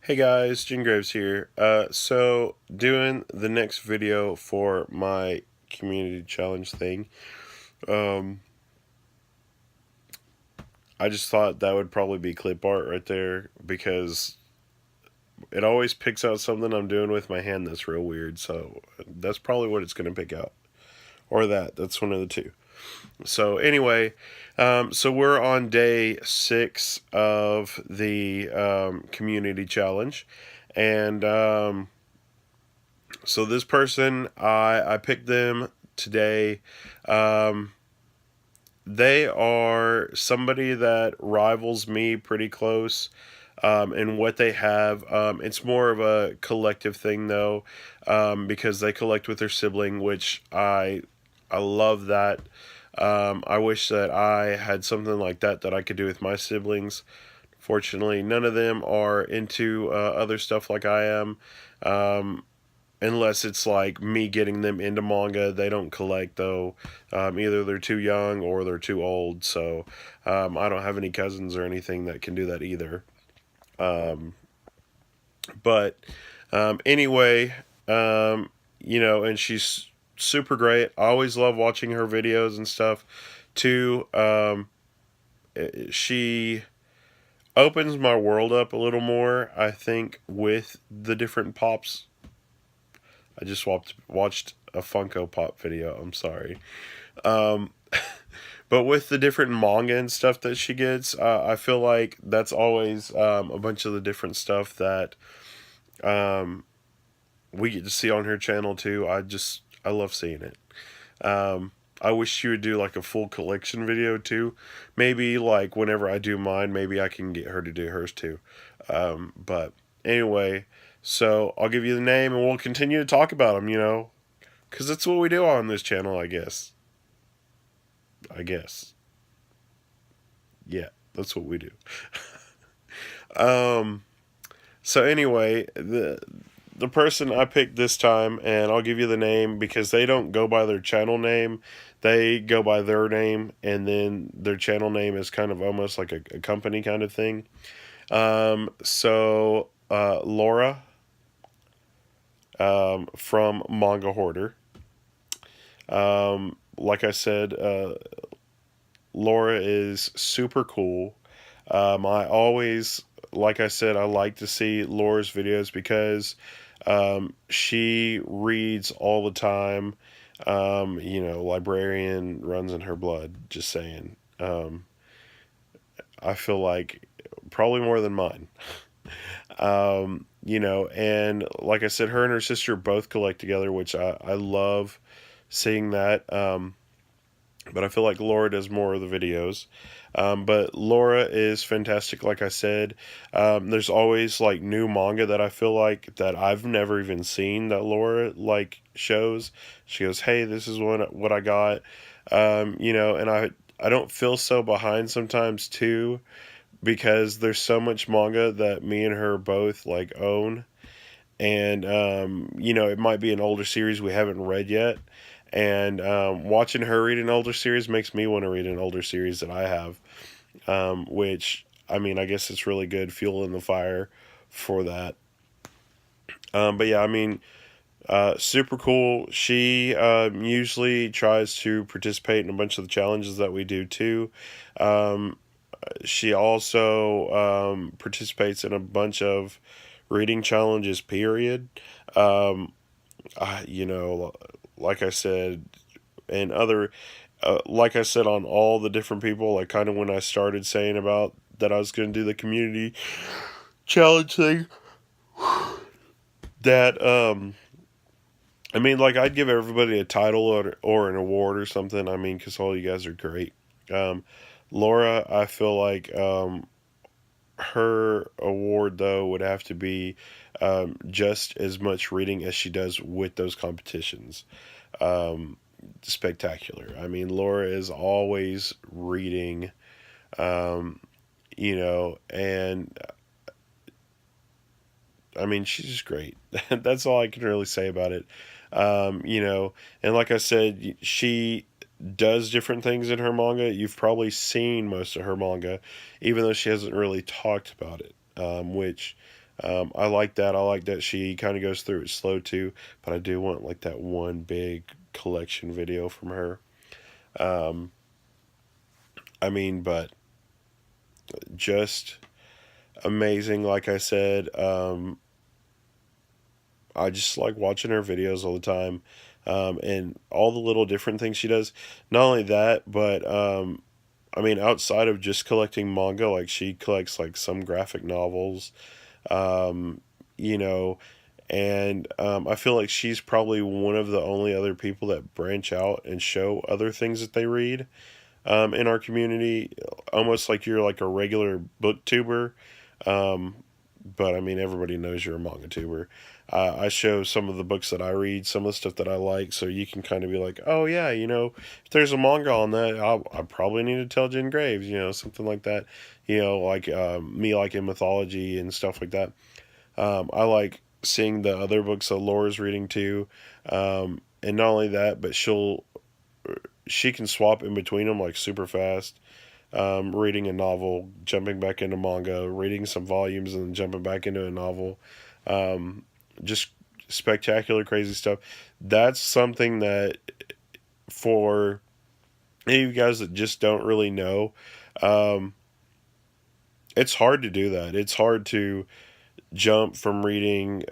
Hey guys, Gene Graves here. So doing the next video for my community challenge thing. Um, I just thought that would probably be clip art right there because it always picks out something I'm doing with my hand that's real weird. So that's probably what it's going to pick out, or that's one of the two. So anyway, so we're on day 6 of the community challenge, and so this person, I picked them today. Um, they are somebody that rivals me pretty close in what they have. It's more of a collective thing though, because they collect with their sibling, which I love that. I wish that I had something like that I could do with my siblings. Fortunately, none of them are into other stuff like I am. Um, Unless it's like me getting them into manga. They don't collect though. Either they're too young or they're too old. So I don't have any cousins or anything that can do that either. Um, but anyway, and she's super great. I always love watching her videos and stuff too. She opens my world up a little more, I think, with the different pops. I just watched a Funko Pop video. I'm sorry. Um, but with the different manga and stuff that she gets, I feel like that's always a bunch of the different stuff that um, we get to see on her channel too. I love seeing it. I wish she would do like a full collection video too. Maybe like whenever I do mine, maybe I can get her to do hers too. But anyway, so I'll give you the name and we'll continue to talk about them, because that's what we do on this channel, I guess. I guess. Yeah, that's what we do. Um, so anyway, the person I picked this time, and I'll give you the name because they don't go by their channel name. They go by their name, and then their channel name is kind of almost like a company kind of thing. Laura from Manga Hoarder. Like I said, Laura is super cool. I always, like I said, I like to see Laura's videos because she reads all the time. Librarian runs in her blood, just saying. I feel like probably more than mine. And like I said, her and her sister both collect together, which I love seeing that. But I feel like Laura does more of the videos. But Laura is fantastic, like I said. There's always like new manga that I feel like that I've never even seen that Laura like shows. She goes, "Hey, this is what I got," and I don't feel so behind sometimes too because there's so much manga that me and her both like own, and it might be an older series we haven't read yet, and watching her read an older series makes me want to read an older series that I have, which I mean I guess it's really good fuel in the fire for that. But yeah, I mean, super cool. She usually tries to participate in a bunch of the challenges that we do too. Um, she also participates in a bunch of reading challenges, period. Um, like I said, and like I said, on all the different people, like kind of when I started saying about that I was going to do the community challenge thing, that, I mean, like I'd give everybody a title or an award or something. I mean, because all you guys are great. Um, Laura, I feel like her award though would have to be just as much reading as she does with those competitions. Um, Spectacular. I mean, Laura is always reading, um, and I mean, she's just great. That's all I can really say about it. And like I said, she does different things in her manga. You've probably seen most of her manga, even though she hasn't really talked about it, which I like that. I like that she kind of goes through it slow too, but I do want like that one big collection video from her. Um, I mean, but just amazing. Like I said, I just like watching her videos all the time, and all the little different things she does. Not only that, but I mean, outside of just collecting manga, like she collects like some graphic novels, um, you know, and I feel like she's probably one of the only other people that branch out and show other things that they read in our community, almost like you're like a regular booktuber. Um, but I mean, everybody knows you're a manga tuber. I show some of the books that I read, some of the stuff that I like, so you can kind of be like, oh yeah, if there's a manga on that, I probably need to tell Jen Graves, something like that. Like me like in mythology and stuff like that. I like seeing the other books that Laura's reading too, and not only that, but she can swap in between them like super fast. Reading a novel, jumping back into manga, reading some volumes, and then jumping back into a novel. Just spectacular, crazy stuff. That's something that for any of you guys that just don't really know, um, it's hard to do that. It's hard to jump from reading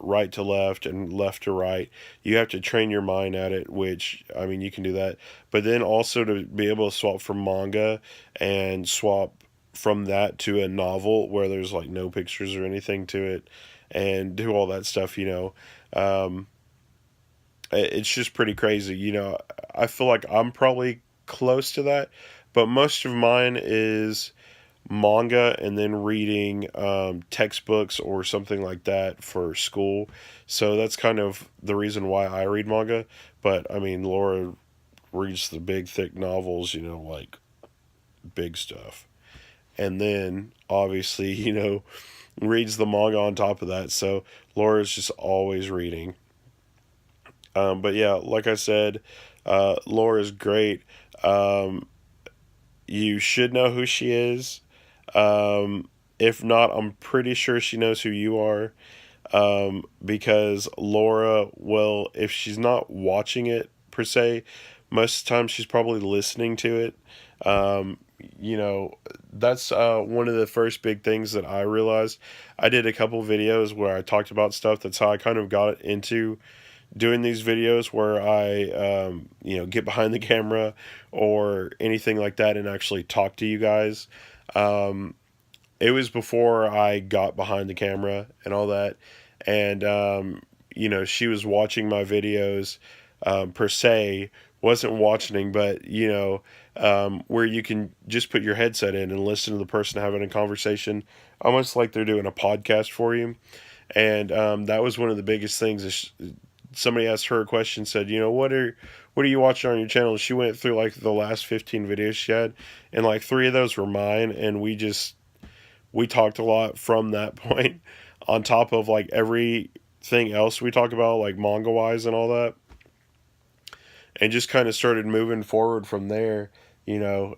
right to left and left to right. You have to train your mind at it, which, I mean, you can do that. But then also to be able to swap from manga and swap from that to a novel where there's like no pictures or anything to it and do all that stuff, Um, it's just pretty crazy. I feel like I'm probably close to that, but most of mine is manga and then reading textbooks or something like that for school. So that's kind of the reason why I read manga. But I mean, Laura reads the big, thick novels, like big stuff. And then obviously, reads the manga on top of that. So Laura's just always reading. But yeah, like I said, Laura's great. Um, you should know who she is. If not, I'm pretty sure she knows who you are. Because Laura will, if she's not watching it per se, most of the time she's probably listening to it. Um, you know, that's one of the first big things that I realized. I did a couple videos where I talked about stuff. That's how I kind of got into doing these videos where I, get behind the camera or anything like that and actually talk to you guys. Um, it was before I got behind the camera and all that. And, she was watching my videos per se, wasn't watching, but, where you can just put your headset in and listen to the person having a conversation, almost like they're doing a podcast for you. And that was one of the biggest things. Somebody asked her a question, said, what are you watching on your channel? She went through like the last 15 videos she had, and like 3 of those were mine, and we talked a lot from that point, on top of like everything else we talk about, like manga wise and all that, and just kind of started moving forward from there, and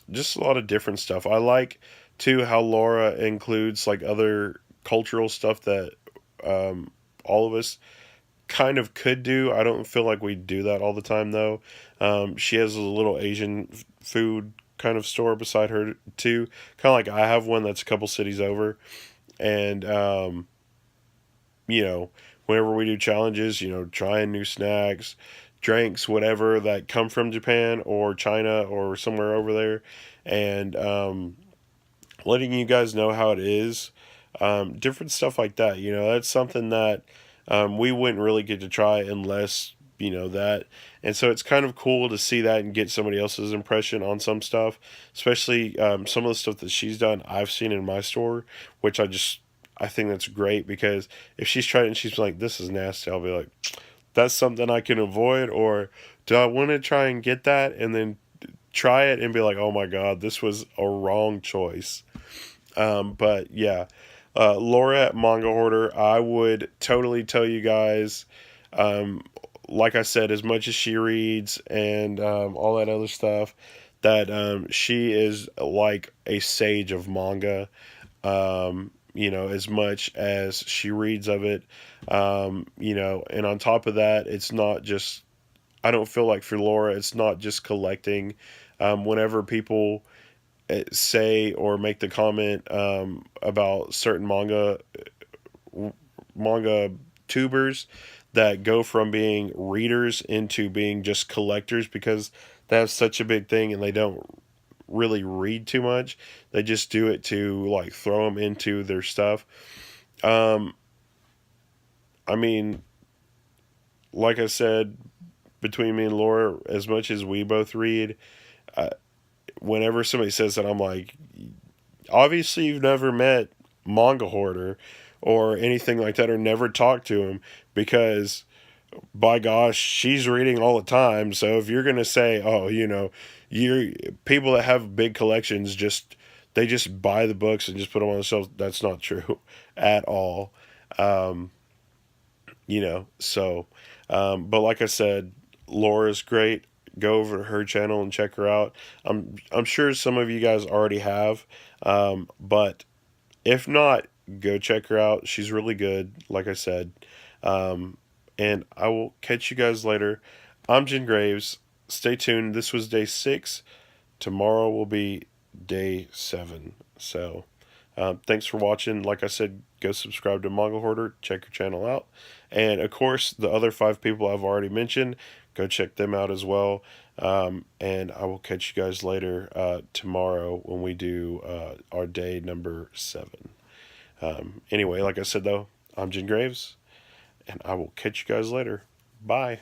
just a lot of different stuff. I like too how Laura includes like other cultural stuff that all of us kind of could do. I don't feel like we do that all the time though. She has a little Asian food kind of store beside her too. Kind of like I have one that's a couple cities over, and you know, whenever we do challenges, trying new snacks, drinks, whatever that come from Japan or China or somewhere over there, and letting you guys know how it is. Different stuff like that. That's something that we wouldn't really get to try unless that. And so it's kind of cool to see that and get somebody else's impression on some stuff, especially some of the stuff that she's done I've seen in my store, which I think that's great, because if she's tried it and she's like, this is nasty, I'll be like, that's something I can avoid, or do I want to try and get that and then try it and be like, oh my god, this was a wrong choice. But yeah, Laura at Manga Hoarder, I would totally tell you guys, like I said, as much as she reads and all that other stuff, that she is like a sage of manga. As much as she reads of it, and on top of that, it's not just, I don't feel like for Laura, it's not just collecting. Whenever people say or make the comment about certain manga tubers that go from being readers into being just collectors because that's such a big thing and they don't really read too much. They just do it to like throw them into their stuff. Um, I mean, like I said, between me and Laura, as much as we both read, uh, whenever somebody says that, I'm like, obviously you've never met Manga Hoarder or anything like that, or never talked to him because by gosh, she's reading all the time. So if you're gonna say, oh, you people that have big collections they just buy the books and just put them on the shelves, that's not true at all. Um, but like I said, Laura's great. Go over to her channel and check her out. I'm sure some of you guys already have, but if not, go check her out. She's really good, like I said. Um, and I will catch you guys later. I'm Jen Graves. Stay tuned. This was day 6. Tomorrow will be day 7. So, thanks for watching. Like I said, go subscribe to Manga Hoarder. Check your channel out. And of course, the other 5 people I've already mentioned, go check them out as well. And I will catch you guys later tomorrow when we do our day number 7. Anyway, like I said, though, I'm Jen Graves, and I will catch you guys later. Bye.